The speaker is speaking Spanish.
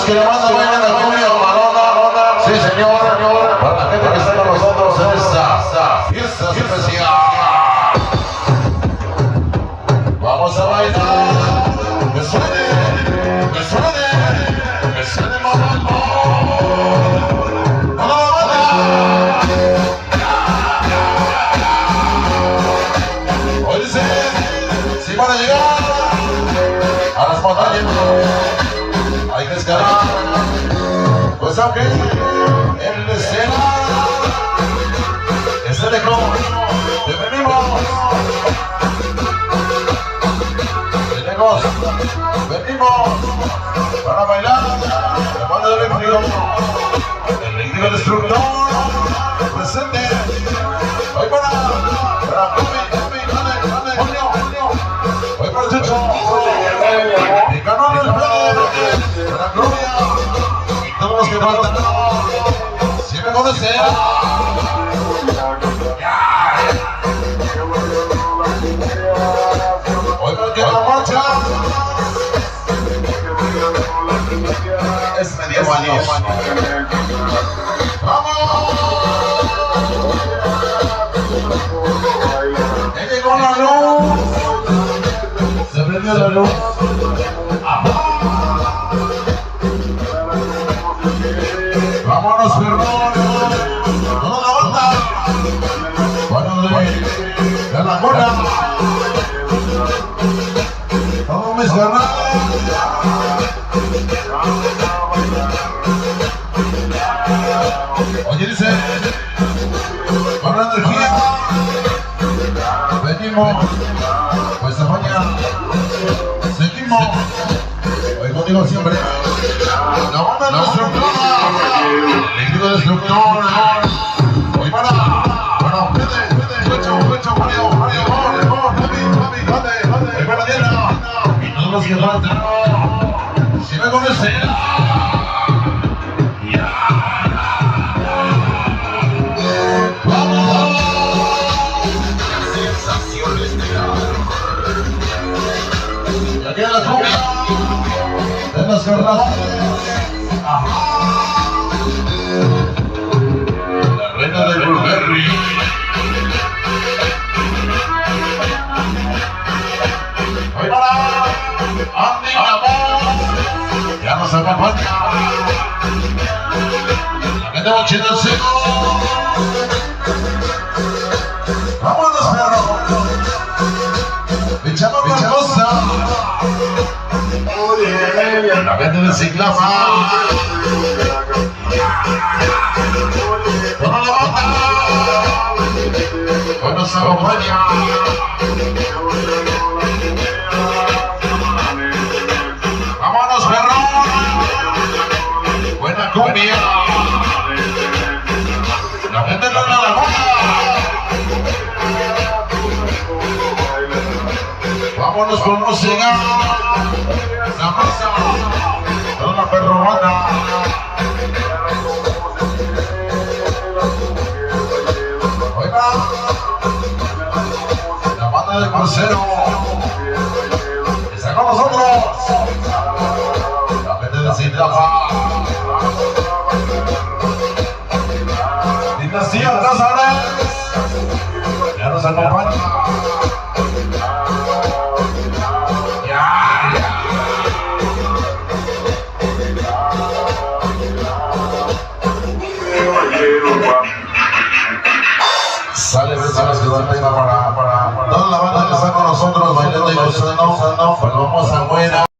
que le mandan bailar la cumbia marona. Sí, señor. Para la gente que está con nosotros en esta fiesta especial. Vamos a bailar. Que suene, que suene, que suene mamá. Hoy dice, si van a llegar a las montañas, hay que escalar. Pues aunque el Estelar es lejos, te venimos. De lejos, venimos para bailar. La banda del eléctrico, el eléctrico destructor, presente. Hoy para hoy para Chucho, y ganó el Fede, para Cumbia, y todos los que faltan, si me conocen, hoy para que la marcha, es medio valioso. ¡Vamos! ¡Ya llegó la luz! Se prendió la luz. Vámonos, perdón. Toda la banda. Bueno, de la cola. Todos mis canales. Oye, dice, con la energía, venimos, pues a mañana, seguimos, hoy contigo siempre, la banda destructora, el equipo destructor, hoy para ustedes, pecho, Mario, hoy para Diana, y todos los que faltan, si me conocen. Sensación Estelar. Ya queda la cumbia de las garras. La reina del Burberry. Hoy para Andy Amor. Ya nos acompaña. La gente bochina en seco. ¡Vámonos, perro! ¡Echamos una cosa! La gente de Ciclama. ¡Toda la banda! Hoy nos acompaña. ¡Vámonos, perro! ¡Buena cumbia! La gente de la laguna. Vámonos con música, la masa, toda la perrobana. Oiga, la banda del crucero está con nosotros. La gente de Cintrafa. Dinastía Cázares ya nos acompaña. Sale personas que dan para toda la banda que está con nosotros bailando y gozando. Pues vamos a buena.